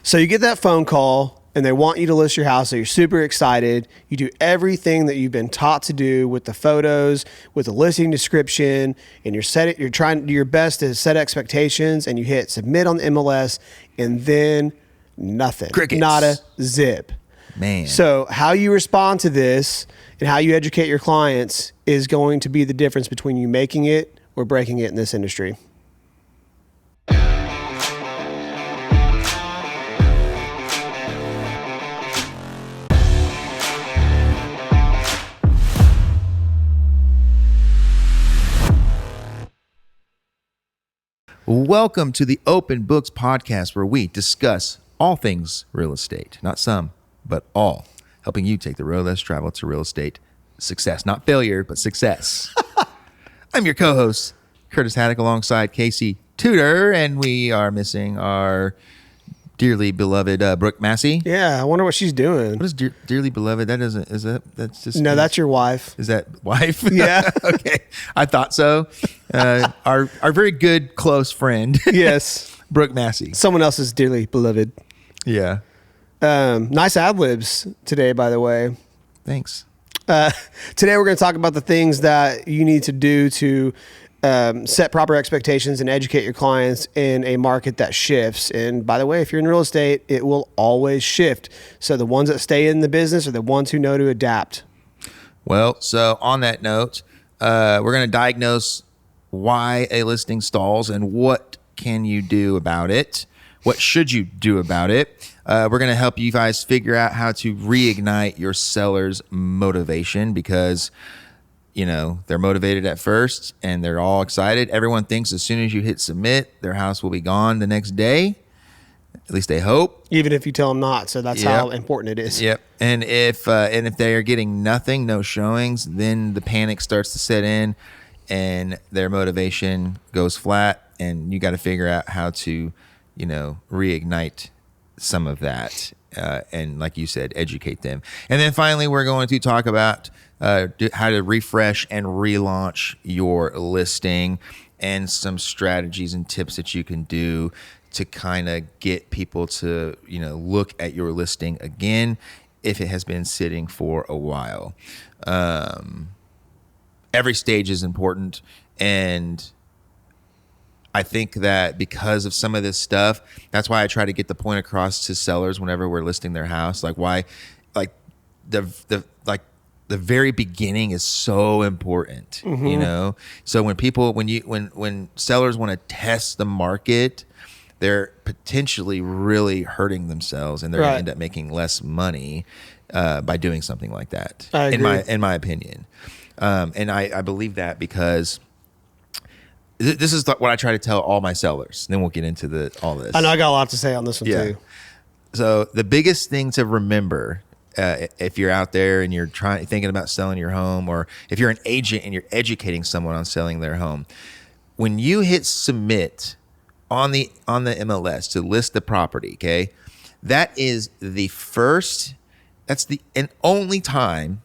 So you get that phone call and they want you to list your house. So you're super excited. You do everything that you've been taught to do with the photos, with the listing description, and you're trying to do your best to set expectations, and you hit submit on the MLS, and then nothing. Crickets. Not a zip. Man. So how you respond to this and how you educate your clients is going to be the difference between you making it or breaking it in this industry. Welcome to the Open Books Podcast, where we discuss all things real estate. Not some, but all. Helping you take the road less traveled to real estate success. Not failure, but success. I'm your co-host, Curtis Haddock, alongside Casey Tuter, and we are missing our dearly beloved Brooke Massey. Yeah, I wonder what she's doing. What is dearly beloved? That's just... No, that's your wife. Is that wife? Yeah. Okay. I thought so. Our very good, close friend. Yes. Brooke Massey. Someone else's dearly beloved. Yeah. Nice ad-libs today, by the way. Thanks. Today we're going to talk about the things that you need to do to set proper expectations and educate your clients in a market that shifts. And by the way, if you're in real estate, it will always shift. So the ones that stay in the business are the ones who know to adapt. Well, so on that note, we're going to diagnose why a listing stalls and what can you do about it. What should you do about it? We're going to help you guys figure out how to reignite your seller's motivation, because you know, they're motivated at first and they're all excited. Everyone thinks as soon as you hit submit, their house will be gone the next day. At least they hope. Even if you tell them not. So that's how important it is. Yep. And if they are getting nothing, no showings, then the panic starts to set in and their motivation goes flat, and you got to figure out how to, you know, reignite some of that. And like you said, educate them. And then finally, we're going to talk about how to refresh and relaunch your listing, and some strategies and tips that you can do to kind of get people to, you know, look at your listing again if it has been sitting for a while. Every stage is important, and I think that because of some of this stuff, that's why I try to get the point across to sellers whenever we're listing their house. Like why, like the very beginning is so important, you know? So when sellers want to test the market, they're potentially really hurting themselves, and they're going to end up making less money by doing something like that. In my opinion. And I believe that because this is what I try to tell all my sellers. Then we'll get into all this. I know I got a lot to say on this one too. So the biggest thing to remember, if you're out there and you're thinking about selling your home, or if you're an agent and you're educating someone on selling their home, when you hit submit on the MLS to list the property, okay, that is the first, that's the and only time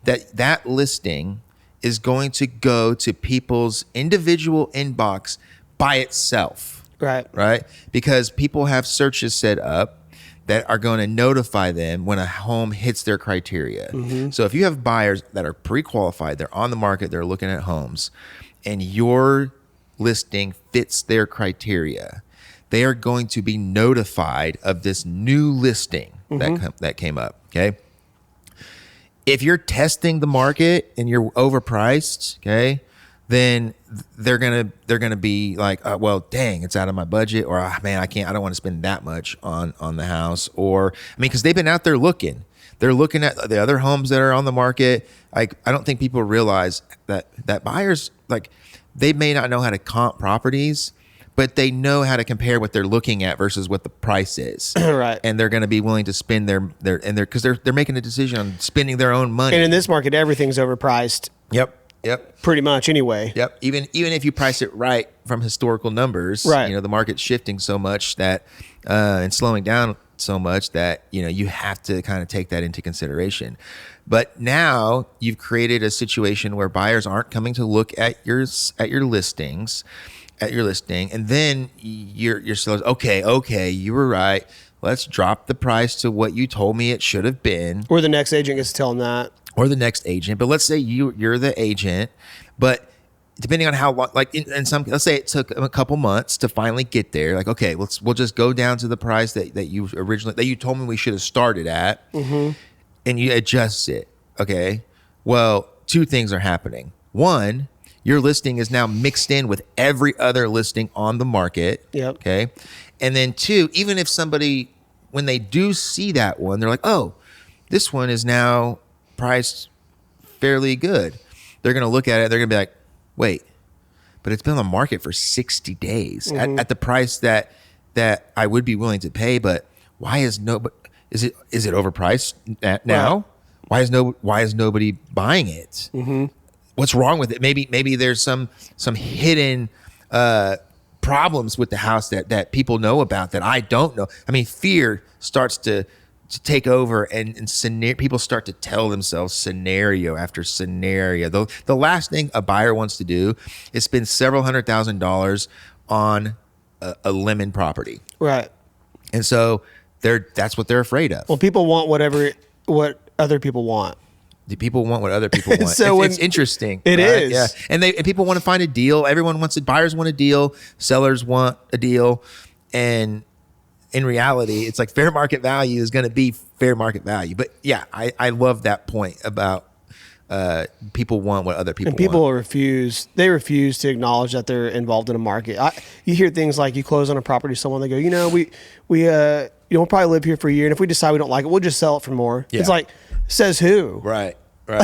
that listing is going to go to people's individual inbox by itself. Right? Because people have searches set up that are going to notify them when a home hits their criteria. So if you have buyers that are pre-qualified, they're on the market, they're looking at homes, and your listing fits their criteria, they are going to be notified of this new listing that came up, okay? If you're testing the market and you're overpriced, okay, then they're gonna be like, well, dang, it's out of my budget, or man, I don't want to spend that much on the house, or I mean, because they've been out there looking, they're looking at the other homes that are on the market. Like, I don't think people realize that buyers, like, they may not know how to comp properties, but they know how to compare what they're looking at versus what the price is. Right. And they're going to be willing to spend because they're making a decision on spending their own money. And in this market, everything's overpriced. Yep. Pretty much anyway. Yep. Even if you price it right from historical numbers, right, you know, the market's shifting so much that, and slowing down so much that, you know, you have to kind of take that into consideration. But now you've created a situation where buyers aren't coming to look at your listing, and then your sellers, okay, you were right. let's drop the price to what you told me it should have been. Or the next agent gets to tell them that. Or the next agent. But let's say you're the agent, but depending on how long, like in some, let's say it took a couple months to finally get there. Like, okay, we'll just go down to the price that you originally, that you told me we should have started at, and you adjust it. Okay. Well, two things are happening. One, your listing is now mixed in with every other listing on the market. Yep. Okay. And then two, even if somebody, when they do see that one, they're like, oh, this one is now priced fairly good. They're going to look at it. They're going to be like, wait, but it's been on the market for 60 days at the price that I would be willing to pay. But why is is it overpriced now? Right. Why is nobody buying it? What's wrong with it? Maybe there's some hidden problems with the house that people know about that I don't know. I mean, fear starts to take over, and people start to tell themselves scenario after scenario. The last thing a buyer wants to do is spend several $100,000 on a lemon property. Right. And so that's what they're afraid of. Well, people want what other people want. The people want what other people want. So it's interesting. It is. Yeah. And people want to find a deal. Everyone wants it. Buyers want a deal. Sellers want a deal. And in reality, it's like fair market value is going to be fair market value. But yeah, I love that point about people want what other people want. And people refuse to acknowledge that they're involved in a market. You hear things like you close on a property to someone, they go, we'll probably live here for a year, and if we decide we don't like it, we'll just sell it for more. Yeah. It's like, says who? Right. Yeah.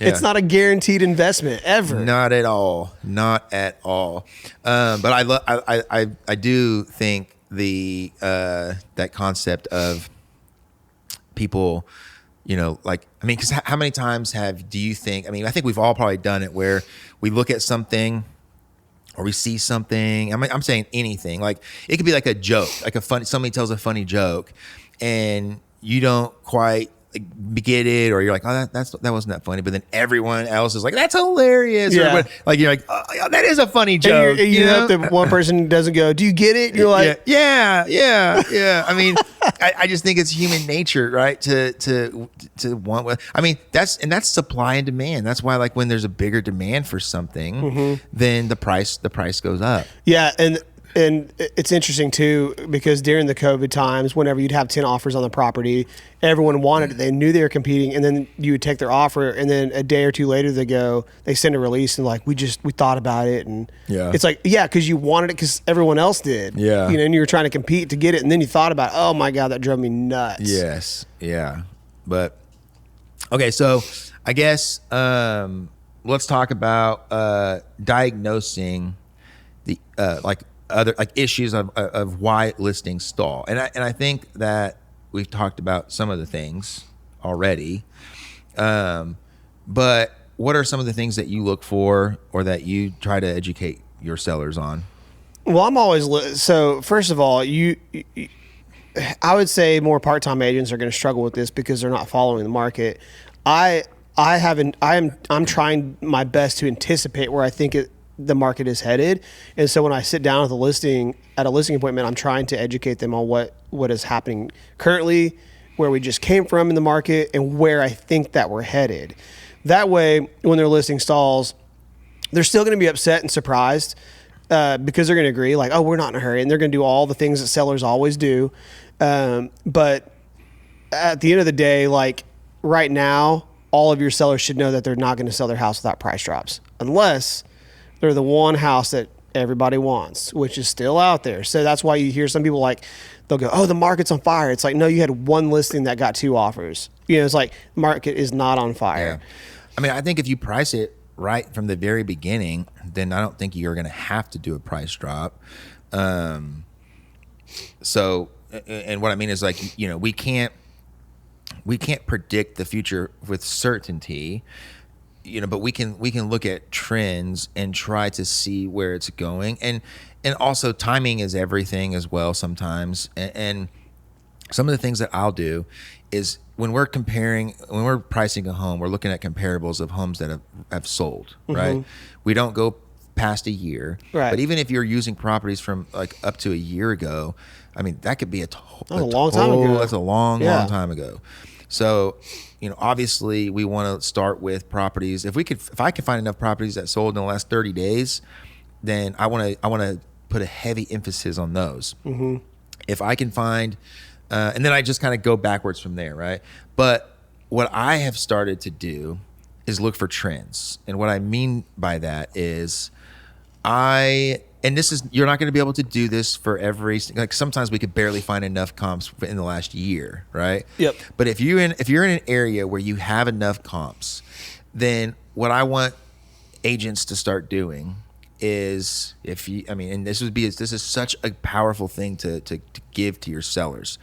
It's not a guaranteed investment ever. Not at all. But I do think that concept of people, because how many times do you think, I think we've all probably done it where we look at something or we see something. I'm saying anything, like it could be like a joke, like somebody tells a funny joke and you don't quite get it, or you're like, oh, that wasn't that funny, but then everyone else is like, that's hilarious. Yeah. Or like you're like, oh, that is a funny joke. And you hope that one person doesn't go, do you get it? And you're like, yeah. I just think it's human nature, right? To want. That's supply and demand. That's why, like, when there's a bigger demand for something, then the price goes up. Yeah, and it's interesting too, because during the COVID times, whenever you'd have 10 offers on the property, everyone wanted it. They knew they were competing, and then you would take their offer, and then a day or two later they send a release and like, we thought about it, and it's like, yeah, because you wanted it because everyone else did. Yeah. And you were trying to compete to get it, and then you thought about, oh my God, that drove me nuts. Yes. Yeah. But okay, so I guess let's talk about diagnosing the other issues of why listings stall, and I think that we've talked about some of the things already, but what are some of the things that you look for or that you try to educate your sellers on? Well, I'm always so. First of all, I would say more part-time agents are going to struggle with this because they're not following the market. I'm trying my best to anticipate where I think the market is headed, and so when I sit down at a listing appointment, I'm trying to educate them on what is happening currently, where we just came from in the market, and where I think that we're headed. That way, when their listing stalls, they're still going to be upset and surprised because they're going to agree, like, oh, we're not in a hurry, and they're going to do all the things that sellers always do. But at the end of the day, like right now, all of your sellers should know that they're not going to sell their house without price drops, unless they're the one house that everybody wants, which is still out there. So that's why you hear some people they'll go, oh, the market's on fire. It's like, no, you had one listing that got 2 offers. It's like, market is not on fire. Yeah. I think if you price it right from the very beginning, then I don't think you're going to have to do a price drop. So, and what I mean is, like, we can't predict the future with certainty. But we can look at trends and try to see where it's going, and also timing is everything as well sometimes. And some of the things that I'll do is when we're pricing a home, we're looking at comparables of homes that have sold, right? We don't go past a year. Right. But even if you're using properties from like up to a year ago, I mean, that could be a long time ago. That's a long time ago. So, obviously we want to start with properties. If I could find enough properties that sold in the last 30 days, then I want to put a heavy emphasis on those. Mm-hmm. If I can find, and then I just kind of go backwards from there, right? But what I have started to do is look for trends. And what I mean by that is you're not going to be able to do this for like sometimes we could barely find enough comps in the last year, right? Yep. But if you're in an area where you have enough comps, then what I want agents to start doing is and this is such a powerful thing to give to your sellers.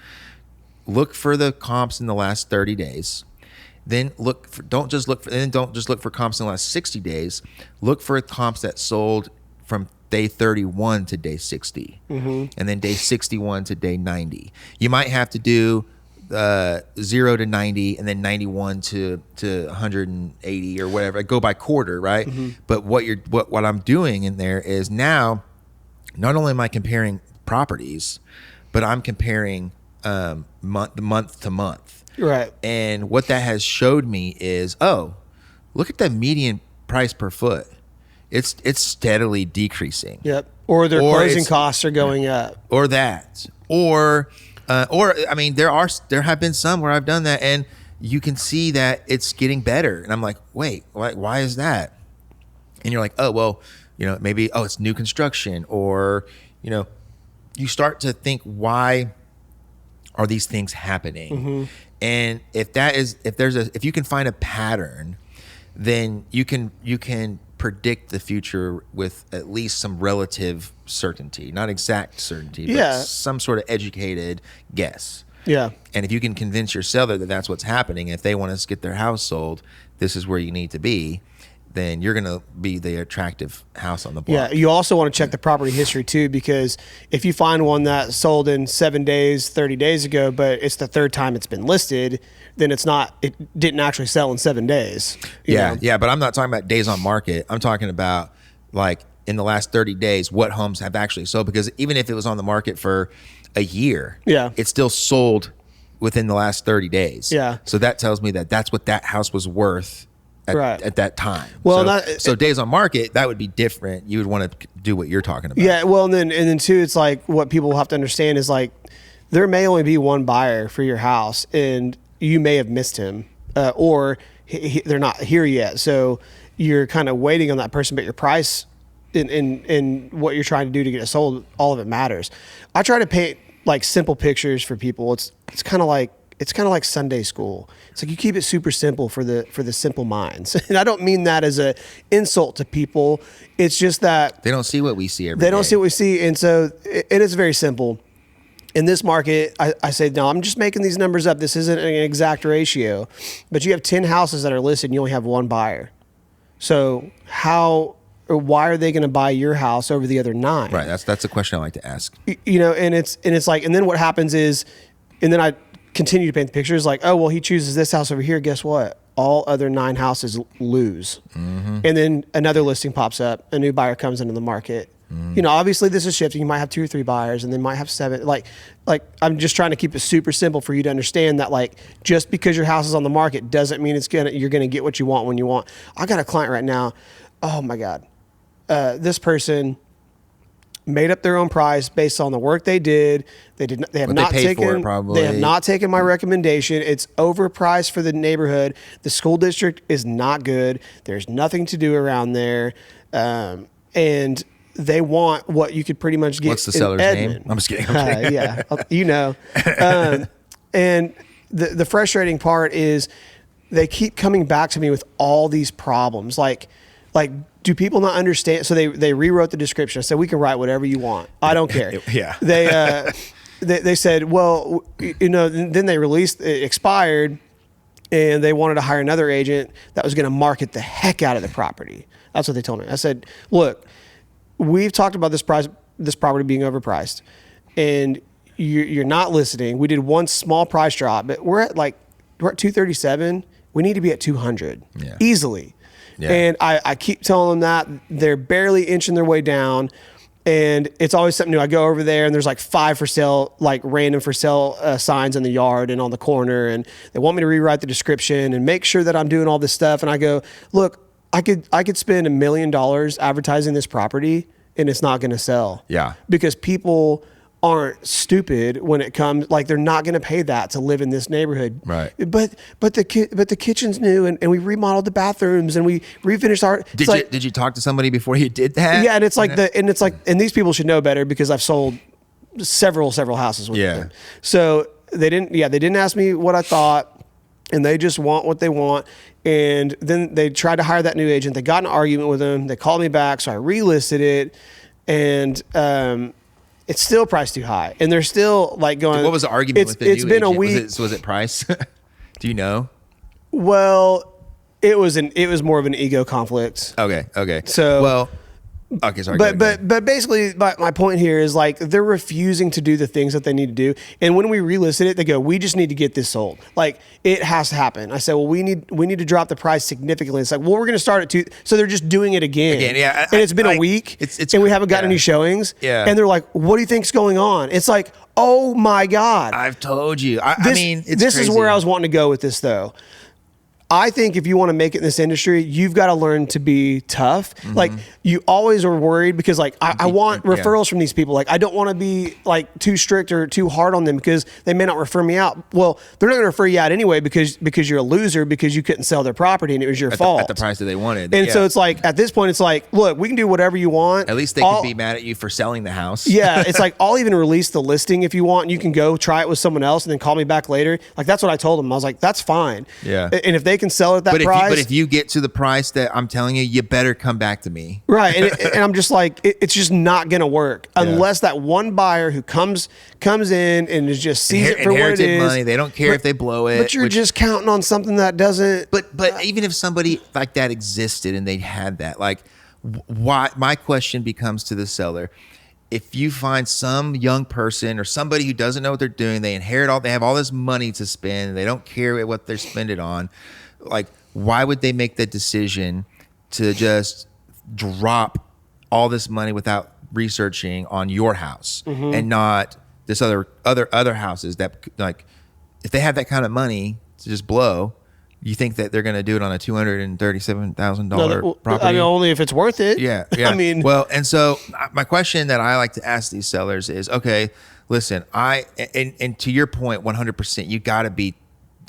Look for the comps in the last 30 days. Then don't just look for comps in the last 60 days. Look for comps that sold from day 31 to day 60, and then day 61 to day 90. You might have to do 0 to 90, and then 91 to 180 or whatever. Go by quarter, right? Mm-hmm. But what I'm doing in there is now, not only am I comparing properties, but I'm comparing month to month. Right. And what that has showed me is, look at the median price per foot. It's steadily decreasing. Yep. Or their closing costs are going up. Or that. Or I mean, there have been some where I've done that, and you can see that it's getting better. And I'm like, wait, why is that? And you're like, oh, well, maybe, it's new construction, or, you start to think, why are these things happening? Mm-hmm. And if you can find a pattern, then you can predict the future with at least some relative certainty, not exact certainty, but some sort of educated guess. Yeah. And if you can convince your seller that that's what's happening, if they want to get their house sold, this is where you need to be, then you're going to be the attractive house on the block. Yeah, you also want to check the property history too, because if you find one that sold in 7 days, 30 days ago, but it's the third time it's been listed, then it didn't actually sell in 7 days. Yeah, but I'm not talking about days on market. I'm talking about like in the last 30 days, what homes have actually sold, because even if it was on the market for a year, it still sold within the last 30 days. Yeah. So that tells me that that's what that house was worth at that time. Well, so days on market, that would be different. You would want to do what you're talking about. Yeah. Well, and then too, it's like what people have to understand is like there may only be one buyer for your house, and you may have missed him, or they're not here yet. So you're kind of waiting on that person, but your price in what you're trying to do to get it sold, all of it matters. I try to paint like simple pictures for people. It's kind of like Sunday school. It's like you keep it super simple for the simple minds. And I don't mean that as a insult to people. It's just that they don't see what we see every day. They don't see what we see. And so it is very simple. In this market, I say, no, I'm just making these numbers up. This isn't an exact ratio. But you have 10 houses that are listed and you only have one buyer. So why are they going to buy your house over the other 9? Right. That's a question I like to ask. And it's like, and then what happens is, and then I continue to paint the pictures like, oh, well, he chooses this house over here. Guess what? All other 9 houses lose. Mm-hmm. And then another listing pops up. A new buyer comes into the market. Mm. Obviously this is shifting. You might have 2 or 3 buyers, and then might have 7. Like I'm just trying to keep it super simple for you to understand that like just because your house is on the market doesn't mean you're gonna get what you want when you want. I got a client right now. Oh my God. This person made up their own price based on the work they did. They have not taken my recommendation. It's overpriced for the neighborhood. The school district is not good. There's nothing to do around there. And they want what you could pretty much get. What's the seller's name? I'm just kidding. Yeah, and the frustrating part is they keep coming back to me with all these problems. Like, do people not understand? So they rewrote the description. I said, we can write whatever you want. I don't care. Yeah. They said, well, then they released, it expired, and they wanted to hire another agent that was going to market the heck out of the property. That's what they told me. I said, look, we've talked about this property being overpriced, and you're not listening. We did one small price drop, but we're at 237. We need to be at 200 easily. Yeah. And I keep telling them that they're barely inching their way down. And it's always something new. I go over there and there's like 5 for sale, like random for sale signs in the yard and on the corner. And they want me to rewrite the description and make sure that I'm doing all this stuff. And I go, look, I could spend $1 million advertising this property and it's not going to sell. Yeah. Because people aren't stupid when it comes, like they're not going to pay that to live in this neighborhood. Right. But the kitchen's new and we remodeled the bathrooms and we refinished our. Did you talk to somebody before you did that? Yeah, and it's like and these people should know better because I've sold several houses with them. So they didn't ask me what I thought, and they just want what they want. And then they tried to hire that new agent. They got in an argument with him. They called me back, so I relisted it, and it's still priced too high. And they're still like going. What was the argument with the new agent? It's been a week. Was it price? Do you know? Well, it was more of an ego conflict. Okay. So well. Okay, sorry. But basically, my point here is like they're refusing to do the things that they need to do. And when we relisted it, they go, "We just need to get this sold. Like it has to happen." I said, "Well, we need to drop the price significantly." It's like, "Well, we're going to start at 2." So they're just doing it again. Yeah. And it's been a week, and we haven't gotten any showings. Yeah. And they're like, "What do you think's going on?" It's like, "Oh my God!" I've told you. I mean, it's this crazy. is where I was wanting to go with this, though. I think if you want to make it in this industry, you've got to learn to be tough. Mm-hmm. Like you always are worried because like I want referrals from these people. Like I don't want to be like too strict or too hard on them because they may not refer me out. Well, they're not going to refer you out anyway because you're a loser because you couldn't sell their property and it was your fault. At the price that they wanted. And so it's like at this point, it's like, look, we can do whatever you want. At least they can be mad at you for selling the house. Yeah. It's like, I'll even release the listing if you want. And you can go try it with someone else and then call me back later. Like that's what I told them. I was like, that's fine. Yeah. And if they can sell it at that price. But if you get to the price that I'm telling you, you better come back to me. Right. And I'm just like, it's just not going to work unless that one buyer who comes in and is just sees it for what it is. Money. They don't care if they blow it. But you're just counting on something that doesn't. But even if somebody like that existed and they had that, like, why? My question becomes to the seller. If you find some young person or somebody who doesn't know what they're doing, they have all this money to spend, they don't care what they spend it on, like, why would they make that decision to just drop all this money without researching on your house and not this other houses that, like, if they have that kind of money to just blow, you think that they're going to do it on a $237,000 property? I mean, only if it's worth it. Yeah. I mean, well, and so my question that I like to ask these sellers is, okay, listen, and to your point, 100%, you got to be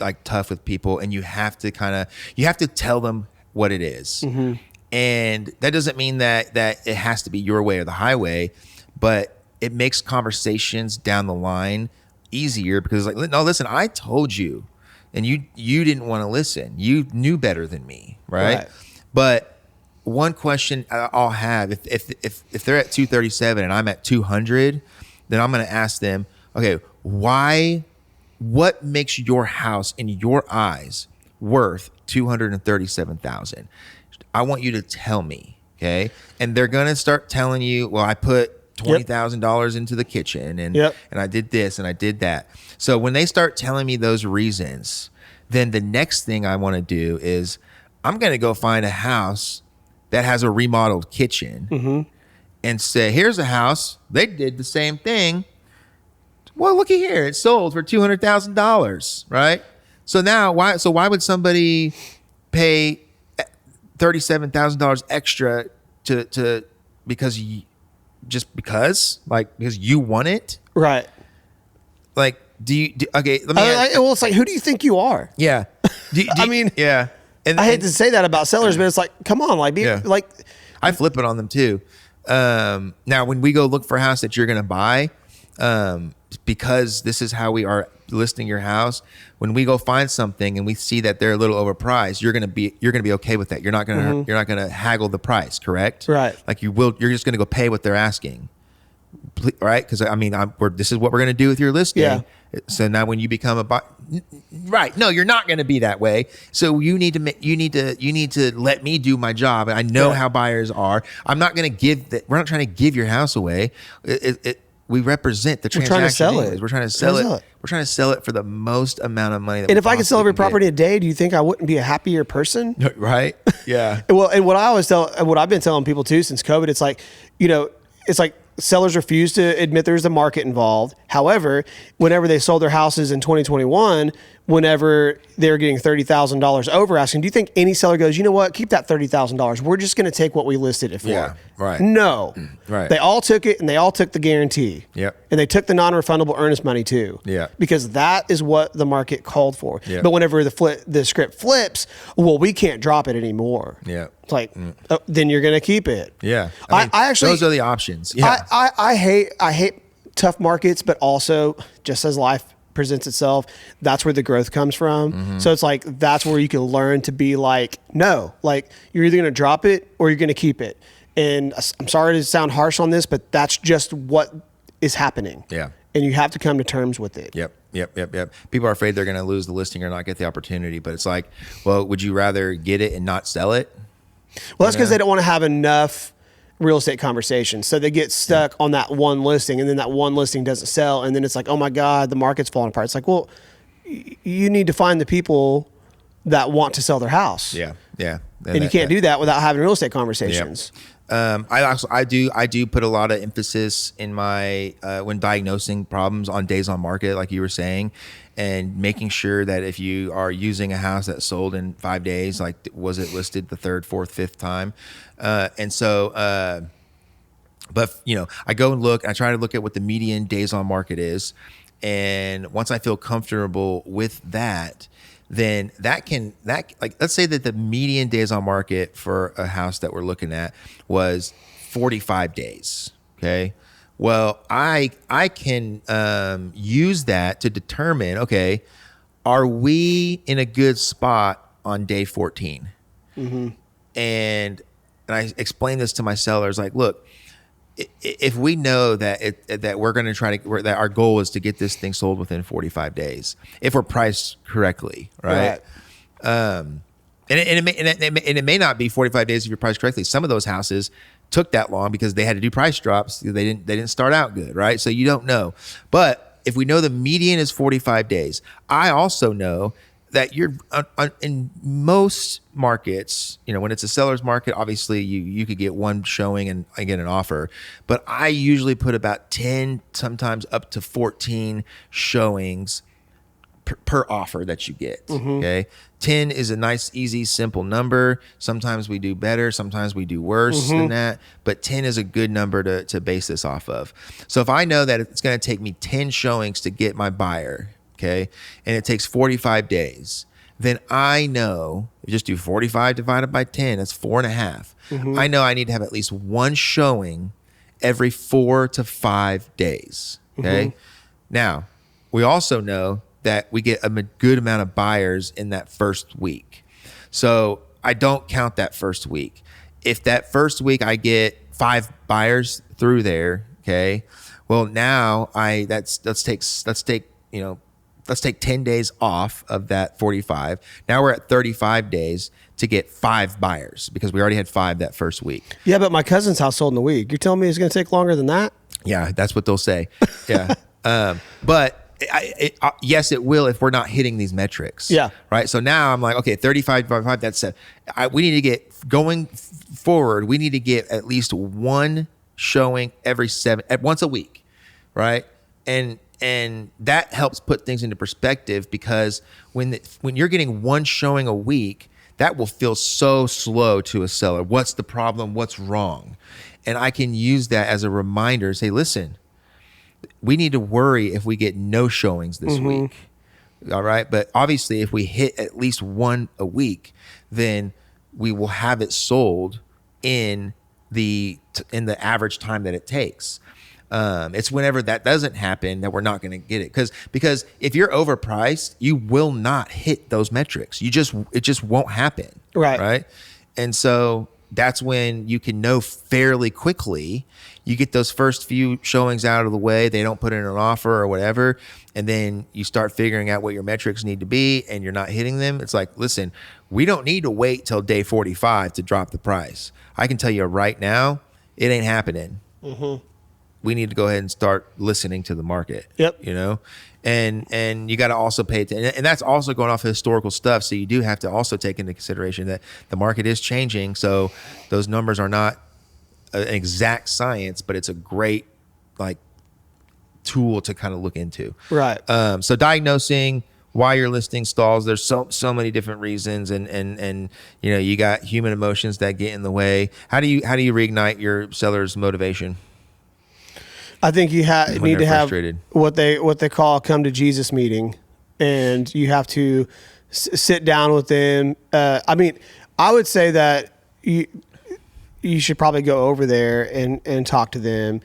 like tough with people, and you have to tell them what it is. Mm-hmm. And that doesn't mean that it has to be your way or the highway, but it makes conversations down the line easier because, like, no, listen, I told you, and you didn't want to listen. You knew better than me, right? But one question I'll have, if they're at 237 and I'm at 200, then I'm going to ask them, okay, what makes your house in your eyes worth $237,000? I want you to tell me, okay? And they're gonna start telling you, well, I put $20,000 into the kitchen, and I did this and I did that. So when they start telling me those reasons, then the next thing I want to do is I'm gonna go find a house that has a remodeled kitchen and say, here's a house, they did the same thing. Well, looky here, it sold for $200,000, right? So now, why would somebody pay $37,000 extra to because you want it, right? Like, okay? Let me. Well, it's like, who do you think you are? Yeah. I mean, yeah. And I hate to say that about sellers, but it's like, come on, like, like. I flip it on them too. Now, when we go look for a house that you're going to buy, because this is how we are listing your house, when we go find something and we see that they're a little overpriced, you're gonna be okay with that. You're not gonna haggle the price, correct? Right. Like you're just gonna go pay what they're asking, right? Because I mean, this is what we're gonna do with your listing. Yeah. So now when you become a buyer, right? No, you're not gonna be that way. So you need to let me do my job. I know how buyers are. I'm not gonna give that. We're not trying to give your house away. we represent the We're transaction. trying to sell anyways. it. We're trying to sell it. We're trying to sell it for the most amount of money that And we if I could sell possibly every can property a day, do you think I wouldn't be a happier person? get. Right? Yeah. Well, and what I always tell, and what I've been telling people too since COVID, it's like, it's like sellers refuse to admit there's a market involved. However, whenever they sold their houses in 2021, whenever they were getting $30,000 over asking, do you think any seller goes, you know what, keep that $30,000. We're just going to take what we listed it for. Yeah, right. No. Right. They all took it, and they all took the guarantee. Yep. And they took the non-refundable earnest money too. Yeah. Because that is what the market called for. Yeah. But whenever the script flips, well, we can't drop it anymore. Yeah. It's like, then you're going to keep it. Yeah. I actually, those are the options. Yeah. I hate tough markets, but also just as life presents itself, that's where the growth comes from. Mm-hmm. So it's like, that's where you can learn to be like, no, like you're either going to drop it or you're going to keep it. And I'm sorry to sound harsh on this, but that's just what is happening. Yeah. And you have to come to terms with it. Yep. People are afraid they're going to lose the listing or not get the opportunity, but it's like, well, would you rather get it and not sell it? Well, that's because they don't want to have enough real estate conversations. So they get stuck on that one listing, and then that one listing doesn't sell. And then it's like, oh my God, the market's falling apart. It's like, well, you need to find the people that want to sell their house. Yeah. And you can't do that without having real estate conversations. I do put a lot of emphasis in my when diagnosing problems on days on market, like you were saying, and making sure that if you are using a house that sold in 5 days, like was it listed the third, fourth, fifth time, but I go and look. I try to look at what the median days on market is, and once I feel comfortable with that, then let's say that the median days on market for a house that we're looking at was 45 days. Okay. Well, I can use that to determine, okay, are we in a good spot on day 14? Mm-hmm. And I explain this to my sellers, like, look, if we know that we're going to that our goal is to get this thing sold within 45 days, if we're priced correctly, right? And it may not be 45 days if you're priced correctly. Some of those houses took that long because they had to do price drops. They didn't start out good, right? So you don't know. But if we know the median is 45 days, I also know that you're in most markets, when it's a seller's market, obviously you could get one showing and I get an offer, but I usually put about 10, sometimes up to 14 showings per offer that you get. Mm-hmm. Okay. 10 is a nice, easy, simple number. Sometimes we do better. Sometimes we do worse than that, but 10 is a good number to base this off of. So if I know that it's going to take me 10 showings to get my buyer, okay, and it takes 45 days, then I know, just do 45 divided by 10, that's 4.5. Mm-hmm. I know I need to have at least one showing every 4 to 5 days, okay? Mm-hmm. Now, we also know that we get a good amount of buyers in that first week. So I don't count that first week. If that first week I get 5 buyers through there, okay, well now let's take 10 days off of that 45. Now we're at 35 days to get 5 buyers because we already had 5 that first week. Yeah, but my cousin's house sold in a week. You're telling me it's going to take longer than that? Yeah, that's what they'll say. Yeah. But yes, it will if we're not hitting these metrics. Yeah. Right. So now I'm like, okay, 35 by 5, that's we need to get going forward. We need to get at least one showing once a week. Right. And that helps put things into perspective because when you're getting one showing a week, that will feel so slow to a seller. What's the problem? What's wrong? And I can use that as a reminder to say, listen, we need to worry if we get no showings this week. All right. But obviously if we hit at least one a week, then we will have it sold in the average time that it takes. It's whenever that doesn't happen that we're not going to get it. Because if you're overpriced, you will not hit those metrics. It just won't happen. Right. Right. And so that's when you can know fairly quickly. You get those first few showings out of the way. They don't put in an offer or whatever. And then you start figuring out what your metrics need to be and you're not hitting them. It's like, listen, we don't need to wait till day 45 to drop the price. I can tell you right now, it ain't happening. Mm-hmm. we need to go ahead and start listening to the market. Yep. You know, and you got to also pay attention, and that's also going off of historical stuff. So you do have to also take into consideration that the market is changing. So those numbers are not an exact science, but it's a great like tool to kind of look into. Right. So diagnosing why your listing stalls. There's so many different reasons, and you know, you got human emotions that get in the way. How do you reignite your seller's motivation? I think you need to have frustrated? what they call a come to Jesus meeting, and you have to sit down with them. I mean, I would say that you should probably go over there and talk to them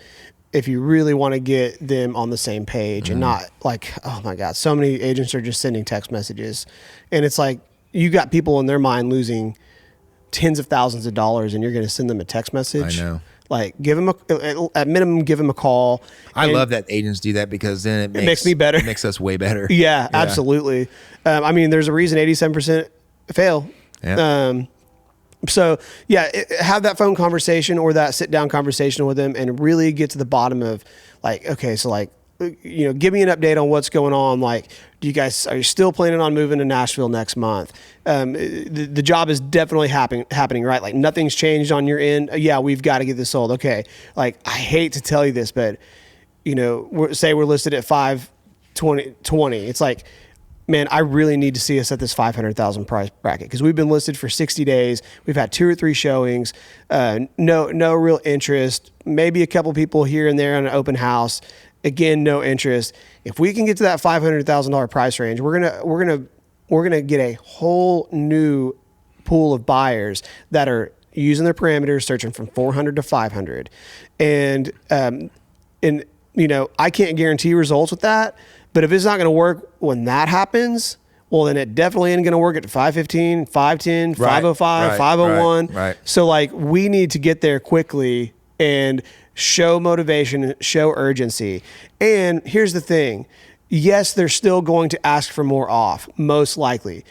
if you really want to get them on the same page, and not like, oh my God, so many agents are just sending text messages, and it's like you got people in their mind losing tens of thousands of dollars, and you're going to send them a text message. I know. Like, give them at minimum, give them a call. I love that agents do that, because then it makes me better. It makes us way better. Yeah, absolutely. I mean, there's a reason 87% fail. Yeah. So yeah, have that phone conversation or that sit down conversation with them, and really get to the bottom of like, okay, so like, you know, give me an update on what's going on. Like, are you still planning on moving to Nashville next month? The job is definitely happening, right? Like, nothing's changed on your end. Yeah, we've got to get this sold. Okay. Like, I hate to tell you this, but you know, we're listed at 520. It's like, man, I really need to see us at this 500,000 price bracket, because we've been listed for 60 days. We've had 2 or 3 showings, no real interest, maybe a couple people here and there on an open house. Again, no interest. If we can get to that $500,000 price range, we're gonna get a whole new pool of buyers that are using their parameters, searching from 400 to 500, and you know, I can't guarantee results with that. But if it's not going to work when that happens, well, then it definitely ain't going to work at 515, 510, 505, 501. Right. So like, we need to get there quickly and show motivation, show urgency. And here's the thing. Yes, they're still going to ask for more off, most likely.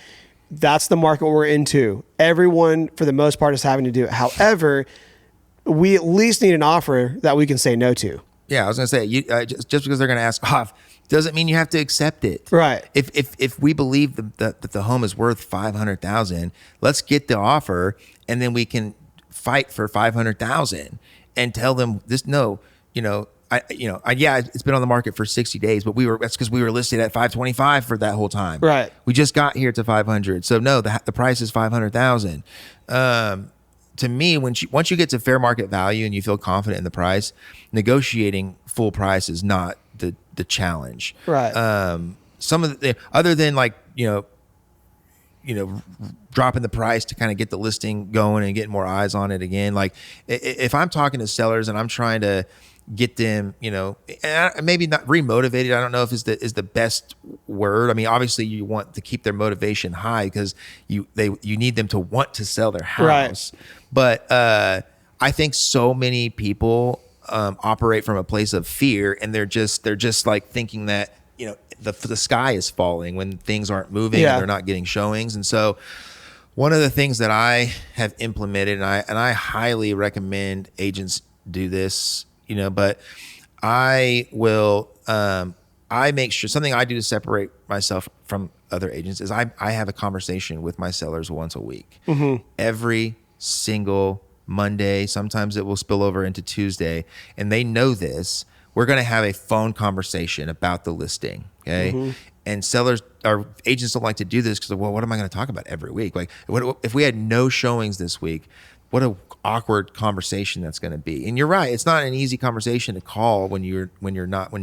That's the market we're into. Everyone, for the most part, is having to do it. However, we at least need an offer that we can say no to. Yeah, I was going to say, just because they're going to ask off doesn't mean you have to accept it. Right. If we believe that the home is worth 500,000, let's get the offer, and then we can fight for 500,000 and tell them this. No, yeah, it's been on the market for 60 days, but that's because we were listed at 525 for that whole time. Right. We just got here to 500. So no, the price is 500,000. To me, once you get to fair market value and you feel confident in the price, negotiating full price is not the challenge. Right. Some of the other than like, dropping the price to kind of get the listing going and getting more eyes on it again. Like, if I'm talking to sellers and I'm trying to get them, maybe not remotivated, I don't know if is the best word. I mean, obviously you want to keep their motivation high, because you need them to want to sell their house. Right. But I think so many people operate from a place of fear, and they're just like thinking that the sky is falling when things aren't moving. Yeah. And they're not getting showings. And so one of the things that I have implemented, and I highly recommend agents do this, but I will I make sure, something I do to separate myself from other agents is I have a conversation with my sellers once a week. Mm-hmm. Every single Monday. Sometimes it will spill over into Tuesday, and they know this. We're going to have a phone conversation about the listing. Okay. Mm-hmm. And agents don't like to do this because, well, what am I going to talk about every week? Like, if we had no showings this week, what a awkward conversation that's going to be. And you're right, it's not an easy conversation to call when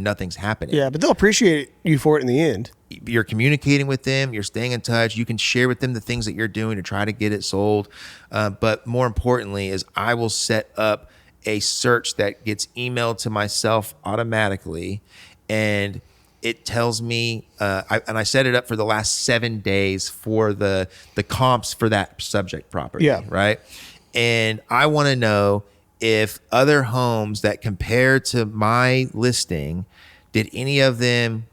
nothing's happening. Yeah, but they'll appreciate you for it in the end. You're communicating with them, you're staying in touch, you can share with them the things that you're doing to try to get it sold. But more importantly is I will set up a search that gets emailed to myself automatically, and it tells me, I set it up for the last 7 days for the comps for that subject property. Yeah. Right. And I want to know if other homes that compare to my listing, did any of them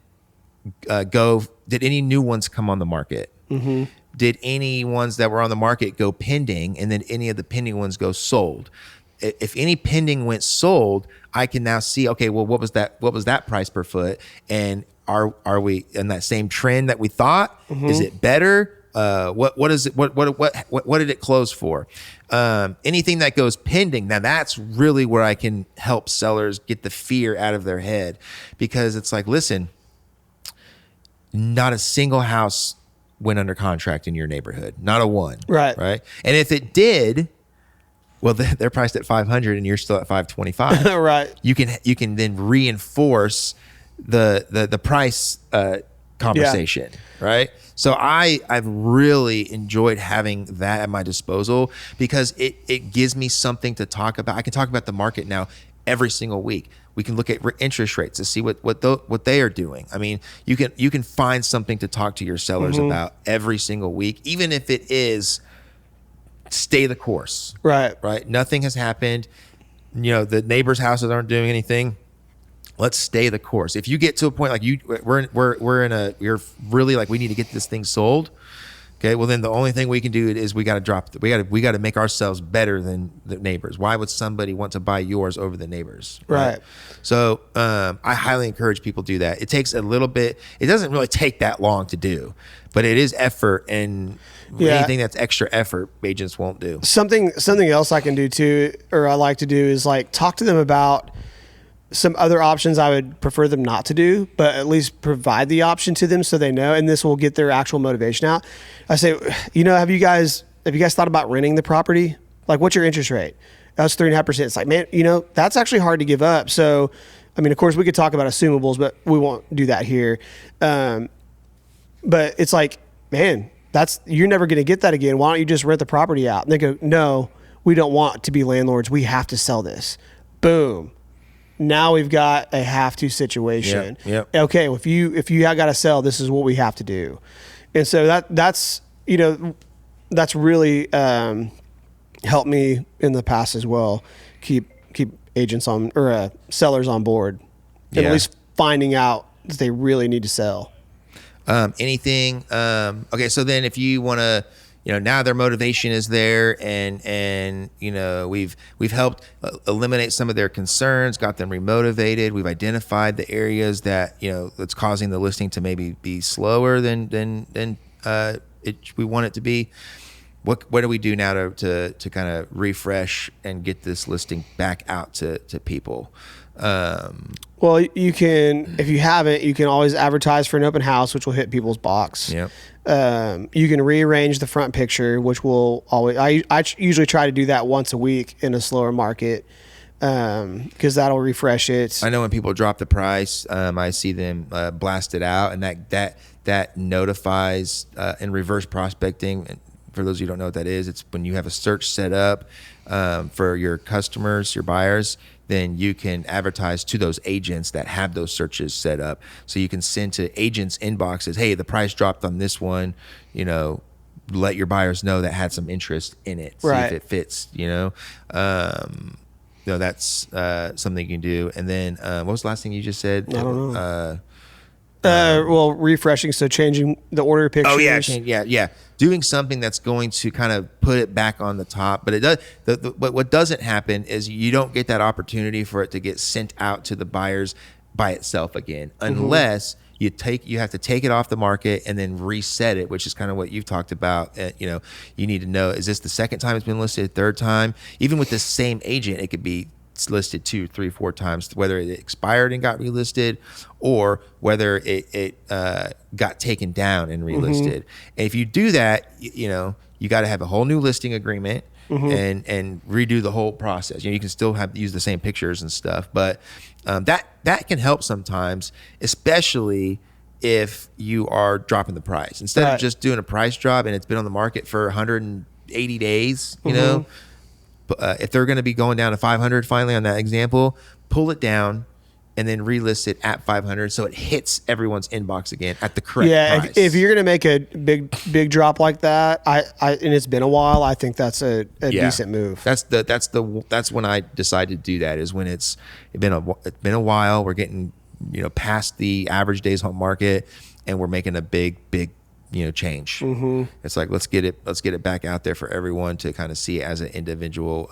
did any new ones come on the market? Mm-hmm. Did any ones that were on the market go pending? And then any of the pending ones go sold? if any pending went sold, I can now see, okay, well, what was that price per foot? And are we in that same trend that we thought? Is it better? What is it? What did it close for? Anything that goes pending, now that's really where I can help sellers get the fear out of their head, because it's like, listen, not a single house went under contract in your neighborhood, not a one. Right. And if it did, well, they're priced at 500 and you're still at 525. Right. You can then reinforce the price conversation, right? So I've really enjoyed having that at my disposal, because it gives me something to talk about. I can talk about the market now every single week. We can look at interest rates to see what they are doing. I mean, you can find something to talk to your sellers about every single week, even if it is stay the course. Right. Nothing has happened. The neighbors' houses aren't doing anything. Let's stay the course. If you get to a point like we're really like, we need to get this thing sold. Okay. Well, then the only thing we can do is we got to make ourselves better than the neighbors. Why would somebody want to buy yours over the neighbors? Right. So I highly encourage people to do that. It takes a little bit. It doesn't really take that long to do, but it is effort, and anything that's extra effort, agents won't do. Something else I can do too, or I like to do, is like talk to them about some other options I would prefer them not to do, but at least provide the option to them so they know, and this will get their actual motivation out. I say, have you guys thought about renting the property? Like, what's your interest rate? That's 3.5%. It's like, man, that's actually hard to give up. So, I mean, of course we could talk about assumables, but we won't do that here. But it's like, man, you're never going to get that again. Why don't you just rent the property out? And they go, no, we don't want to be landlords. We have to sell this. Boom. Now we've got a have to situation. Yep. Okay, well, if you got to sell, this is what we have to do. And so that's really helped me in the past as well. Keep agents on, or sellers on board, and at least finding out that they really need to sell. Anything. Okay, so then if you want to, now their motivation is there, and we've helped eliminate some of their concerns, got them remotivated. We've identified the areas that that's causing the listing to maybe be slower than we want it to be. What do we do now to kind of refresh and get this listing back out to people? Well, you can, if you haven't, you can always advertise for an open house, which will hit people's box. Yep. You can rearrange the front picture, which will always, I usually try to do that once a week in a slower market, because that'll refresh it. I know when people drop the price, I see them blast it out, and that notifies in reverse prospecting. And for those of you who don't know what that is, it's when you have a search set up for your customers, your buyers, then you can advertise to those agents that have those searches set up. So you can send to agents' inboxes, hey, the price dropped on this one, let your buyers know that had some interest in it. See if it fits, that's something you can do. And then what was the last thing you just said? I don't know. Refreshing, so changing the order of pictures. Oh yeah. Doing something that's going to kind of put it back on the top, but it does. But what doesn't happen is you don't get that opportunity for it to get sent out to the buyers by itself again, unless you have to take it off the market and then reset it, which is kind of what you've talked about. You need to know, is this the second time it's been listed, third time? Even with the same agent, it could be listed 2, 3, 4 times, whether it expired and got relisted, or whether it got taken down and relisted. And if you do that, you got to have a whole new listing agreement and redo the whole process. You can still use the same pictures and stuff, but that can help sometimes, especially if you are dropping the price instead of just doing a price drop and it's been on the market for 180 days. If they're going to be going down to 500 finally on that example, pull it down and then relist it at 500 so it hits everyone's inbox again at the correct price. If you're going to make a big drop like that, and it's been a while, I think that's a decent move. That's when I decide to do that, is when it's been a while. We're getting past the average days on market, and we're making a big change. It's like, let's get it back out there for everyone to kind of see it as an individual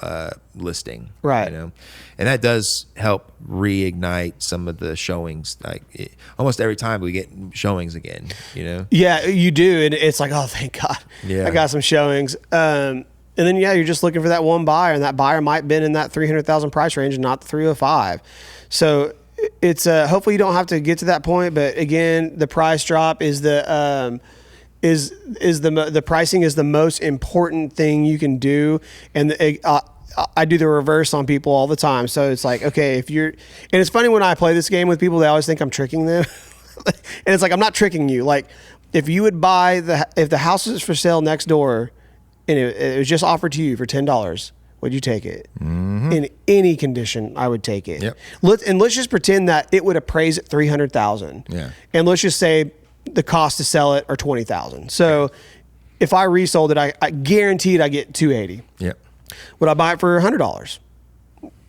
listing. Right. And that does help reignite some of the showings. Like almost every time we get showings again, Yeah, you do. And it's like, oh, thank God. Yeah. I got some showings. And then, you're just looking for that one buyer, and that buyer might have been in that 300,000 price range and not the 305. So it's hopefully you don't have to get to that point. But again, the price drop is the pricing is the most important thing you can do. And I do the reverse on people all the time. So it's like, okay, and it's funny when I play this game with people, they always think I'm tricking them. And it's like, I'm not tricking you. Like, if you would if the house is for sale next door and it was just offered to you for $10, would you take it? In any condition, I would take it. Yep. Let's just pretend that it would appraise at $300,000. Yeah. And let's just say the cost to sell it are $20,000. So if I resold it, I guaranteed I get $280. Yep. Would I buy it for $100?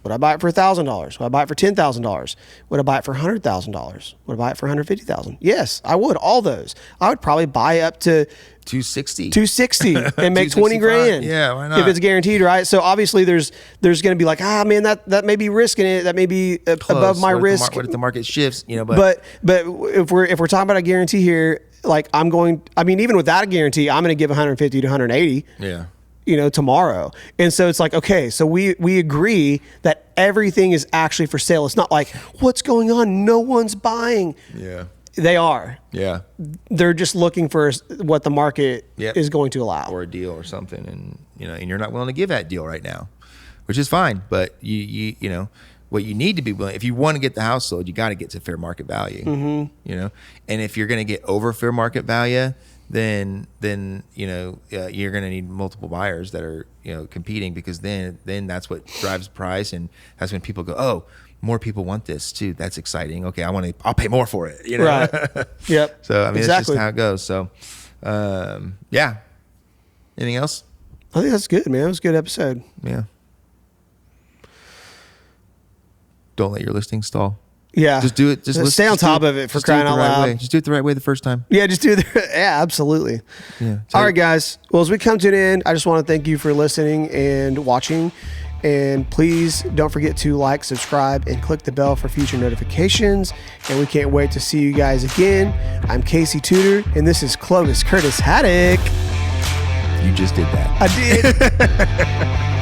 Would I buy it for $1,000? Would I buy it for $10,000? Would I buy it for $100,000? Would I buy it for $150,000? Yes, I would. All those. I would probably buy up to $260 and make 20 grand. Yeah, why not? If it's guaranteed, right? So obviously there's going to be like, man, that may be risking it. That may be above my risk. What if the market shifts? But if we're talking about a guarantee here, like even without a guarantee, I'm going to give 150 to 180. Yeah. Tomorrow. And so it's like, okay, so we agree that everything is actually for sale. It's not like, what's going on? No one's buying. Yeah. They are. Yeah. They're just looking for what the market is going to allow. Or a deal or something. And, and you're not willing to give that deal right now, which is fine. But you what you need to be willing, if you want to get the house sold, you got to get to fair market value, and if you're going to get over fair market value, then you're going to need multiple buyers that are competing, because then that's what drives price, and that's when people go, oh, more people want this too. That's exciting. Okay, I'll pay more for it. Right. Yep. So exactly. It's just how it goes. So yeah. Anything else? I think that's good, man. It was a good episode. Yeah. Don't let your listing stall. Yeah. Just do it. Just stay on top of it, for crying out loud. Just do it the right way the first time. Yeah, just do it. Yeah, absolutely. Yeah. All right, guys. Well, as we come to an end, I just want to thank you for listening and watching. And please don't forget to like, subscribe, and click the bell for future notifications. And we can't wait to see you guys again. I'm Casey Tuter, and this is Clovis Curtis Haddock. You just did that. I did.